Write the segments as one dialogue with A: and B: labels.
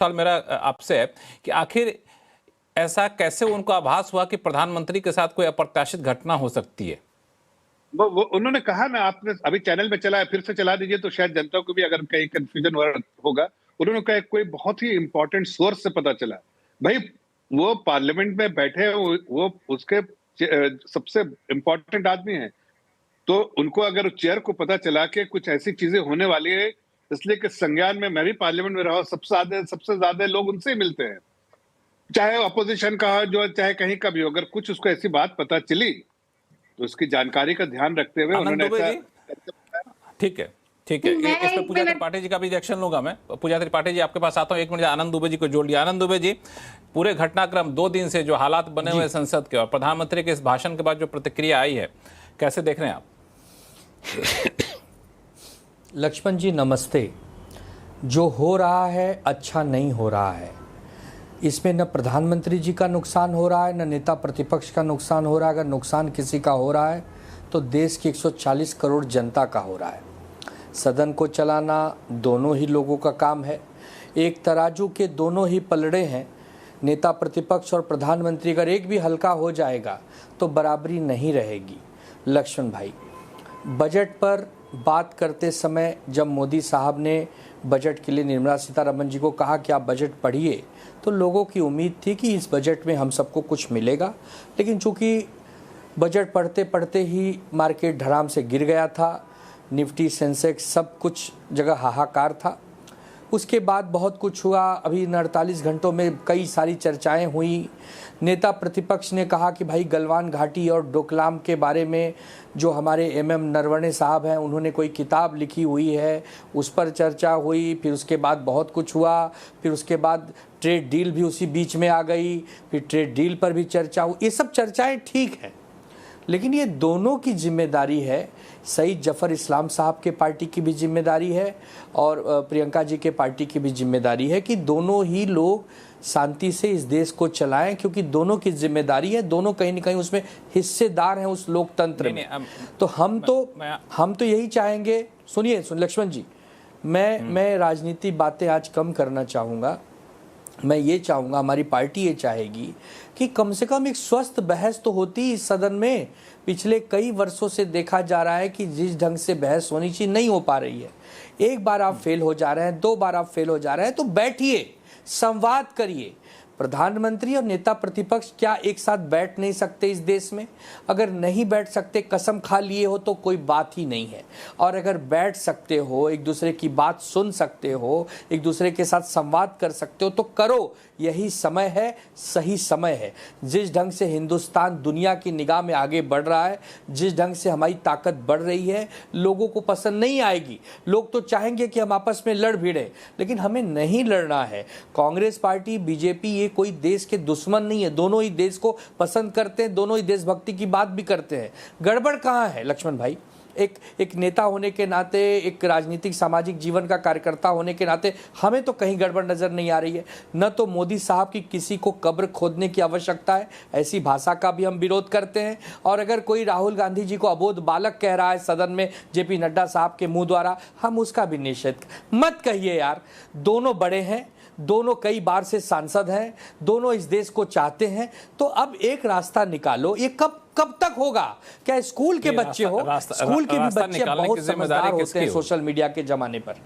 A: सवाल मेरा आपसे है कि आखिर ऐसा कैसे उनको आभास हुआ कि प्रधानमंत्री के साथ कोई अप्रत्याशित घटना हो सकती है?
B: वो उन्होंने कहा ना, आपने अभी चैनल में चला है, फिर से चला दीजिए तो शायद जनता को भी अगर कहीं कंफ्यूजन होगा। उन्होंने कहा कोई बहुत ही इंपॉर्टेंट सोर्स से पता चला। भाई वो पार्लियामेंट में बैठे, वो उसके सबसे इंपॉर्टेंट आदमी है, तो उनको अगर चेयर को पता चला कि कुछ ऐसी चीजें होने वाली है, इसलिए कि संज्ञान में मैं भी पार्लियामेंट में रहा, सबसे ज्यादा लोग उनसे ही मिलते हैं, चाहे अपोजिशन का हो, जो चाहे कहीं का भी हो। अगर कुछ उसको ऐसी बात पता चली तो उसकी जानकारी का ध्यान रखते हुए
A: आनंद
B: उन्होंने
A: दुबे
B: ऐसा।
A: जी, ठीक है, ठीक है। इस पे पूजा त्रिपाठी जी का भी रिएक्शन लूंगा मैं। पूजा त्रिपाठी जी आपके पास आता हूं, एक मिनट आनंद दुबे जी को जोड़ लिया। आनंद दुबे जी, पूरे घटनाक्रम 2 दिन से जो हालात बने हुए संसद के और प्रधानमंत्री के इस भाषण के बाद जो प्रतिक्रिया आई है, कैसे देख रहे हैं आप?
C: लक्ष्मण जी नमस्ते। जो हो रहा है अच्छा नहीं हो रहा है। इसमें न प्रधानमंत्री जी का नुकसान हो रहा है, न नेता प्रतिपक्ष का नुकसान हो रहा है। अगर नुकसान किसी का हो रहा है तो देश की 140 करोड़ जनता का हो रहा है। सदन को चलाना दोनों ही लोगों का काम है। एक तराजू के दोनों ही पलड़े हैं। नेता प्रतिपक्ष और प्रधानमंत्री अगर एक भी हल्का हो जाएगा तो बराबरी नहीं रहेगी। लक्ष्मण भाई, बजट पर बात करते समय जब मोदी साहब ने बजट के लिए निर्मला सीतारमण जी को कहा कि आप बजट पढ़िए, तो लोगों की उम्मीद थी कि इस बजट में हम सबको कुछ मिलेगा। लेकिन चूंकि बजट पढ़ते पढ़ते ही मार्केट धड़ाम से गिर गया था, निफ्टी सेंसेक्स सब कुछ जगह हाहाकार था। उसके बाद बहुत कुछ हुआ। अभी इन 48 घंटों में कई सारी चर्चाएं हुई। नेता प्रतिपक्ष ने कहा कि भाई गलवान घाटी और डोकलाम के बारे में जो हमारे एमएम नरवणे साहब हैं, उन्होंने कोई किताब लिखी हुई है, उस पर चर्चा हुई। फिर उसके बाद बहुत कुछ हुआ। फिर उसके बाद ट्रेड डील भी उसी बीच में आ गई। फिर ट्रेड डील पर भी चर्चा हुई। ये सब चर्चाएं ठीक हैं, लेकिन ये दोनों की जिम्मेदारी है। सईद जफर इस्लाम साहब के पार्टी की भी जिम्मेदारी है और प्रियंका जी के पार्टी की भी जिम्मेदारी है कि दोनों ही लोग शांति से इस देश को चलाएं, क्योंकि दोनों की जिम्मेदारी है। दोनों कहीं ना कहीं उसमें हिस्सेदार हैं उस लोकतंत्र में। तो हम तो यही चाहेंगे। सुनिए लक्ष्मण जी, मैं राजनीति बातें आज कम करना चाहूँगा। मैं ये चाहूँगा, हमारी पार्टी ये चाहेगी कि कम से कम एक स्वस्थ बहस तो होती इस सदन में। पिछले कई वर्षों से देखा जा रहा है कि जिस ढंग से बहस होनी चाहिए नहीं हो पा रही है। एक बार आप फेल हो जा रहे हैं, 2 बार आप फेल हो जा रहे हैं, तो बैठिए, संवाद करिए। प्रधानमंत्री और नेता प्रतिपक्ष क्या एक साथ बैठ नहीं सकते इस देश में? अगर नहीं बैठ सकते, कसम खा लिए हो तो कोई बात ही नहीं है। और अगर बैठ सकते हो, एक दूसरे की बात सुन सकते हो, एक दूसरे के साथ संवाद कर सकते हो, तो करो। यही समय है, सही समय है। जिस ढंग से हिंदुस्तान दुनिया की निगाह में आगे बढ़ रहा है, जिस ढंग से हमारी ताकत बढ़ रही है, लोगों को पसंद नहीं आएगी। लोग तो चाहेंगे कि हम आपस में लड़ भिड़ें, लेकिन हमें नहीं लड़ना है। कांग्रेस पार्टी, बीजेपी ये कोई देश के दुश्मन नहीं है। दोनों ही देश को पसंद करते हैं, दोनों ही देशभक्ति की बात भी करते हैं। गड़बड़ कहाँ है लक्ष्मण भाई? एक नेता होने के नाते, एक राजनीतिक सामाजिक जीवन का कार्यकर्ता होने के नाते हमें तो कहीं गड़बड़ नजर नहीं आ रही है। न तो मोदी साहब की किसी को कब्र खोदने की आवश्यकता है, ऐसी भाषा का भी हम विरोध करते हैं। और अगर कोई राहुल गांधी जी को अबोध बालक कह रहा है सदन में जेपी नड्डा साहब के मुंह द्वारा, हम उसका भी निषेध। मत कहिए यार। दोनों बड़े हैं, दोनों कई बार से सांसद हैं, दोनों इस देश को चाहते हैं। तो अब एक रास्ता निकालो। ये कब तक होगा? क्या स्कूल के बच्चे हो? स्कूल के भी बच्चे बहुत समझदार होते हैं सोशल मीडिया के जमाने पर।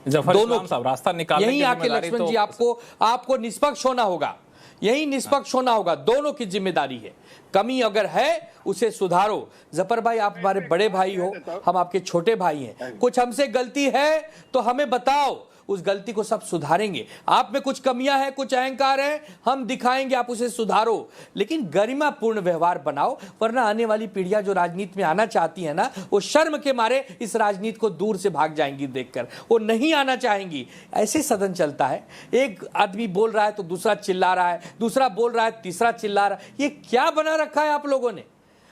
A: दोनों साहब रास्ता निकालने
C: यही आके लक्ष्मण जी आपको निष्पक्ष होना होगा। यही निष्पक्ष होना होगा। दोनों की जिम्मेदारी है। कमी अगर है उसे सुधारो। जफर भाई, आप हमारे बड़े भाई हो, हम आपके छोटे भाई हैं। कुछ हमसे गलती है तो हमें बताओ, उस गलती को सब सुधारेंगे। आप में कुछ कमियां हैं, कुछ अहंकार है, हम दिखाएंगे, आप उसे सुधारो। लेकिन गरिमापूर्ण व्यवहार बनाओ, वरना आने वाली पीढ़ियां जो राजनीति में आना चाहती है ना, वो शर्म के मारे इस राजनीति को दूर से भाग जाएंगी देखकर। वो नहीं आना चाहेंगी। ऐसे सदन चलता है। एक आदमी बोल रहा है तो दूसरा चिल्ला रहा है, दूसरा बोल रहा है, तीसरा चिल्ला रहा है। ये क्या बना रखा है आप लोगों ने?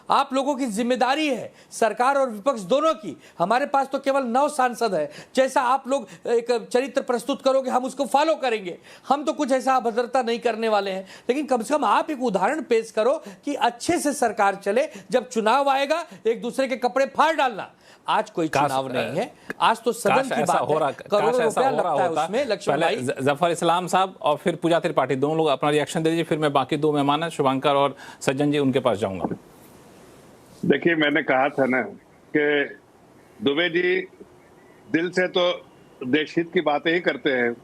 C: आप लोगों की जिम्मेदारी है, सरकार और विपक्ष दोनों की। हमारे पास तो केवल 9 सांसद है। जैसा आप लोग एक चरित्र प्रस्तुत करोगे हम उसको फॉलो करेंगे। हम तो कुछ ऐसा अभद्रता नहीं करने वाले हैं, लेकिन कम से कम आप एक उदाहरण पेश करो कि अच्छे से सरकार चले। जब चुनाव आएगा एक दूसरे के कपड़े फाड़ डालना। आज कोई चुनाव नहीं है, आज तो सदन की बात है। करोड़ों रुपया लगता है उसमें। लक्ष्मण भाई,
A: जफर इस्लाम साहब और फिर पूजा त्रिपाठी, दोनों लोग अपना रिएक्शन दे दीजिए, फिर मैं बाकी 2 मेहमान हैं शुभंकर और सज्जन जी, उनके पास जाऊंगा।
B: देखिए, मैंने कहा था ना कि दुबे जी दिल से तो देश हित की बातें ही करते हैं।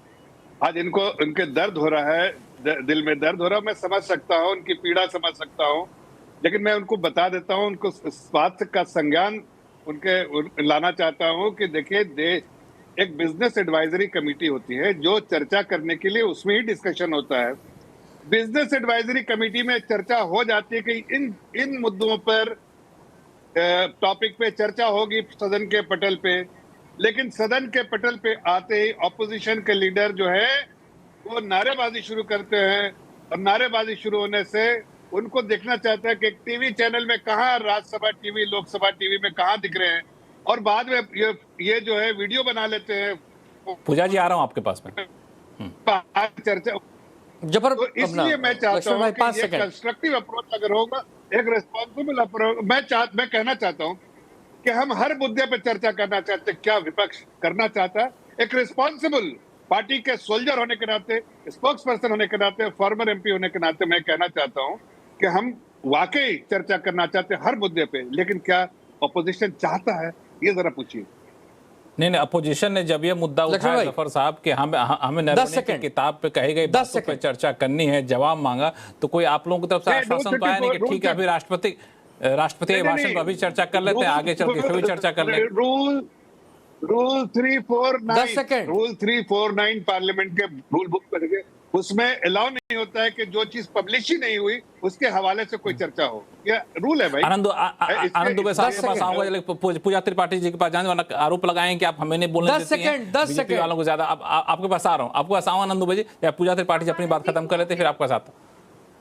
B: आज इनको उनके दर्द हो रहा है, दिल में दर्द हो रहा है। मैं समझ सकता हूँ, उनकी पीड़ा समझ सकता हूँ, लेकिन मैं उनको बता देता हूँ, उनको इस बात का संज्ञान उनके लाना चाहता हूँ कि देखिए, एक बिजनेस एडवाइजरी कमेटी होती है जो चर्चा करने के लिए उसमें ही डिस्कशन होता है। बिजनेस एडवाइजरी कमेटी में चर्चा हो जाती है कि इन मुद्दों पर टॉपिक पे चर्चा होगी सदन के पटल पे, लेकिन सदन के पटल पे आते ही ऑपोजिशन के लीडर जो है वो नारेबाजी शुरू करते हैं, और नारेबाजी शुरू होने से उनको देखना चाहता है कि टीवी चैनल में कहाँ, राज्यसभा टीवी, लोकसभा टीवी में कहाँ दिख रहे हैं, और बाद में ये जो है वीडियो बना लेते हैं।
A: पूजा जी आ रहा हूँ आपके पास में
B: चर्चा।
C: जबर,
B: तो इसलिए मैं चाहता हूँ कि ये कंस्ट्रक्टिव अप्रोच अगर होगा, एक रिस्पॉन्सिबल अप्रोच, मैं कहना चाहता हूँ कि हम हर मुद्दे पर चर्चा करना चाहते हैं। क्या विपक्ष करना चाहता है? एक रिस्पॉन्सिबल पार्टी के सोल्जर होने के नाते, स्पोक्स पर्सन होने के नाते, फॉर्मर एमपी होने के नाते मैं कहना चाहता हूँ कि हम वाकई चर्चा करना चाहते हैं हर मुद्दे पे, लेकिन क्या अपोजिशन चाहता है, ये जरा पूछिए।
A: नहीं, अपोजिशन ने जब ये मुद्दा उठाया जफर साहब कि हमें नरवणे की किताब पे कही गई बातों पे चर्चा करनी है, जवाब मांगा, तो कोई आप लोगों की तरफ से आश्वासन तो आया नहीं कि ठीक है अभी राष्ट्रपति भाषण पर अभी चर्चा कर लेते हैं, आगे चल के फिर भी चर्चा कर लेंगे।
B: रूल 349 पार्लियामेंट के रूल बुक पर, उसमें अलाउ नहीं होता है कि जो चीज पब्लिश ही नहीं हुई उसके हवाले से कोई चर्चा हो। ये रूल है भाई।
A: आनंद दुबे साहब के पास आऊंगा, पूजा त्रिपाठी जी के पास जाने, वरना आरोप लगाएं कि आप हमें नहीं बोलने देते हैं बीजेपी वालों को ज्यादा। आपके पास आ रहा हूँ, आपके पास आऊँ आनंद दुबे जी, या पूजा त्रिपाठी जी अपनी बात खत्म कर लेते फिर आपके साथ।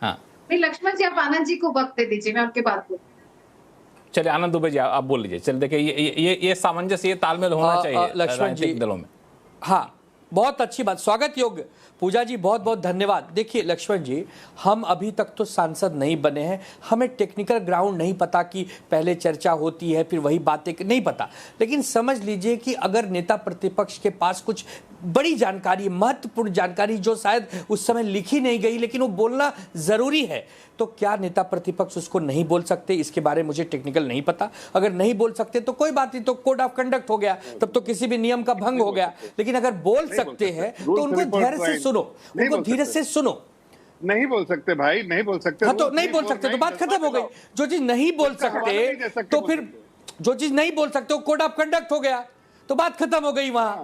A: हाँ
D: लक्ष्मण जी, आप आनंद जी को वक्त दे दीजिए, मैं आपके बात बोलूं।
A: चलिए आनंद दुबे जी आप बोल लीजिए। चलिए देखिए, ये सामंजस्य, ये तालमेल होना चाहिए
C: लक्ष्मण जी
A: दलों में।
C: हाँ, बहुत अच्छी बात, स्वागत योग्य। पूजा जी बहुत बहुत धन्यवाद। देखिए लक्ष्मण जी, हम अभी तक तो सांसद नहीं बने हैं, हमें टेक्निकल ग्राउंड नहीं पता कि पहले चर्चा होती है फिर वही बातें नहीं पता, लेकिन समझ लीजिए कि अगर नेता प्रतिपक्ष के पास कुछ बड़ी जानकारी, महत्वपूर्ण जानकारी जो शायद उस समय लिखी नहीं गई लेकिन वो बोलना जरूरी है, तो क्या नेता प्रतिपक्ष उसको नहीं बोल सकते? इसके बारे में मुझे टेक्निकल नहीं पता। अगर नहीं बोल सकते तो कोई बात नहीं, तो कोड ऑफ कंडक्ट हो गया, तब तो किसी भी नियम का भंग हो गया। लेकिन अगर बोल सकते हैं तो उनको धैर्य से सुनो, उनको धीरे से सुनो।
B: नहीं बोल सकते भाई, नहीं बोल सकते।
C: हाँ, तो नहीं बोल सकते तो बात खत्म हो गई। जो चीज नहीं बोल सकते तो फिर जो चीज नहीं बोल सकते वो कोड ऑफ कंडक्ट हो गया, तो बात खत्म हो गई वहां।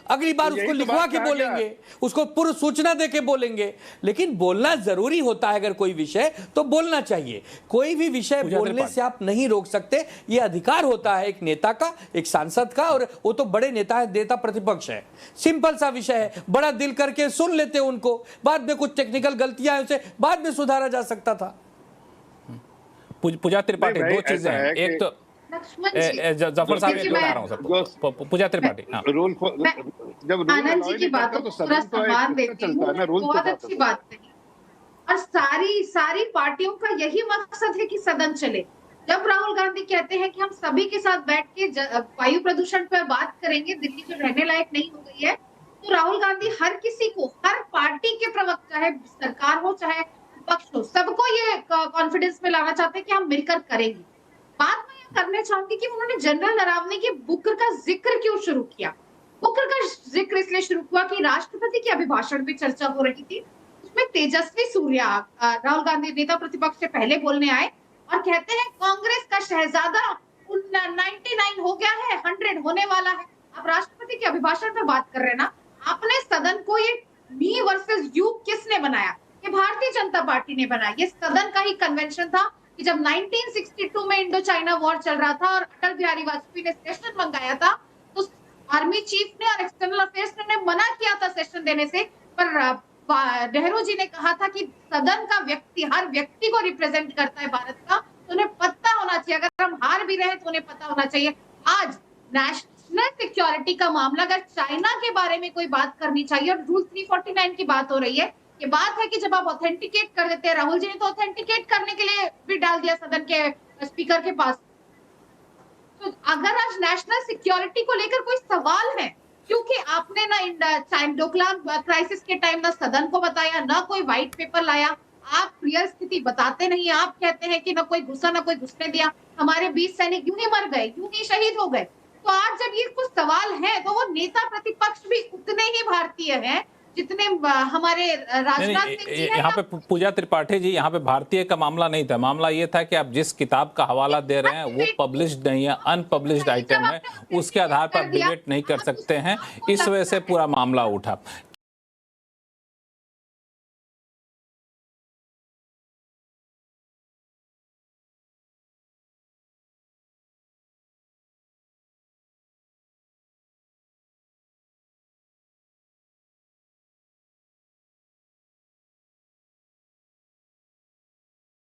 C: अगली बार उसको लिखवा के बोलेंगे, उसको पूर्व सूचना देके बोलेंगे, लेकिन बोलना जरूरी होता है। अगर कोई विषय तो बोलना चाहिए, कोई भी विषय बोलने से आप नहीं रोक सकते, ये अधिकार होता है एक नेता का, एक सांसद का, और वो तो बड़े नेता है, नेता प्रतिपक्ष है। सिंपल सा विषय है, बड़ा दिल करके सुन लेते उनको, बाद में कुछ टेक्निकल गलतियां हैं उसे बाद में सुधारा जा सकता था।
A: पूजा त्रिपाठी, दो चीजें हैं, एक तो जफर साहब ये बता रहा हूँ सबको, पूजा त्रिपाठी।
B: रूल जब
D: आनंद जी की बातों को थोड़ा सम्मान देती हूँ, बहुत अच्छी बात कही, और सारी पार्टियों का यही मकसद है कि सदन चले। जब राहुल गांधी कहते हैं कि हम सभी के साथ बैठ के वायु प्रदूषण पर बात करेंगे, दिल्ली जो रहने लायक नहीं हो गई है, तो राहुल गांधी हर किसी को, हर पार्टी के प्रवक्ता, चाहे सरकार हो चाहे विपक्ष हो, सबको ये कॉन्फिडेंस में लाना चाहते हैं कि हम मिलकर करेंगे। बात मैं ये करना चाहूंगी कि उन्होंने जनरल नरावने के बुकर का जिक्र क्यों शुरू किया? बुकर का जिक्र इसलिए शुरू हुआ कि राष्ट्रपति के अभिभाषण पे चर्चा हो रही थी, उसमें तेजस्वी सूर्या राहुल गांधी नेता प्रतिपक्ष से पहले बोलने आए और कहते हैं कांग्रेस का शहजादा 99 हो गया है, 100 होने वाला है। आप राष्ट्रपति के अभिभाषण पे बात कर रहे हैं ना, आपने सदन को ये मी वर्सेस यू किसने बनाया? ये भारतीय जनता पार्टी ने बनाया। ये सदन का ही कन्वेंशन था कि जब 1962 में इंडो चाइना वॉर चल रहा था और अटल बिहारी वाजपेयी ने सेशन मंगाया था, तो आर्मी चीफ ने और एक्सटर्नल अफेयर्स ने मना किया था सेशन देने से, पर नेहरू जी ने कहा था कि सदन का व्यक्ति हर व्यक्ति को रिप्रेजेंट करता है भारत का, तो उन्हें पता होना चाहिए, अगर हम हार भी रहे तो उन्हें पता होना चाहिए। आज नेशनल सिक्योरिटी का मामला, अगर चाइना के बारे में कोई बात करनी चाहिए और रूल 349 की बात हो रही है, ये बात है कि जब आप ऑथेंटिकेट कर देते हैं, राहुल जी ने तो ऑथेंटिकेट करने के लिए भी डाल दिया सदन के स्पीकर के पास। तो अगर आज नेशनल सिक्योरिटी को लेकर कोई सवाल है, क्योंकि आपने ना डोकलाम क्राइसिस के टाइम ना सदन को बताया, ना कोई व्हाइट पेपर लाया, आप रियल स्थिति बताते नहीं, आप कहते हैं कि ना कोई घुसा ना कोई घुसने दिया, हमारे 20 सैनिक यूं ही मर गए, यूं ही शहीद हो गए। तो आज जब ये कुछ सवाल है तो वो नेता प्रतिपक्ष भी उतने ही भारतीय हैं जितने हमारे राजनाथ सिंह जी हैं।
A: यहाँ पे पूजा त्रिपाठी जी, यहाँ पे भारतीय का मामला नहीं था, मामला ये था कि आप जिस किताब का हवाला दे रहे हैं वो पब्लिश्ड नहीं है, अनपब्लिश्ड आइटम है, उसके आधार पर डिबेट नहीं कर सकते हैं, इस वजह से पूरा मामला उठा।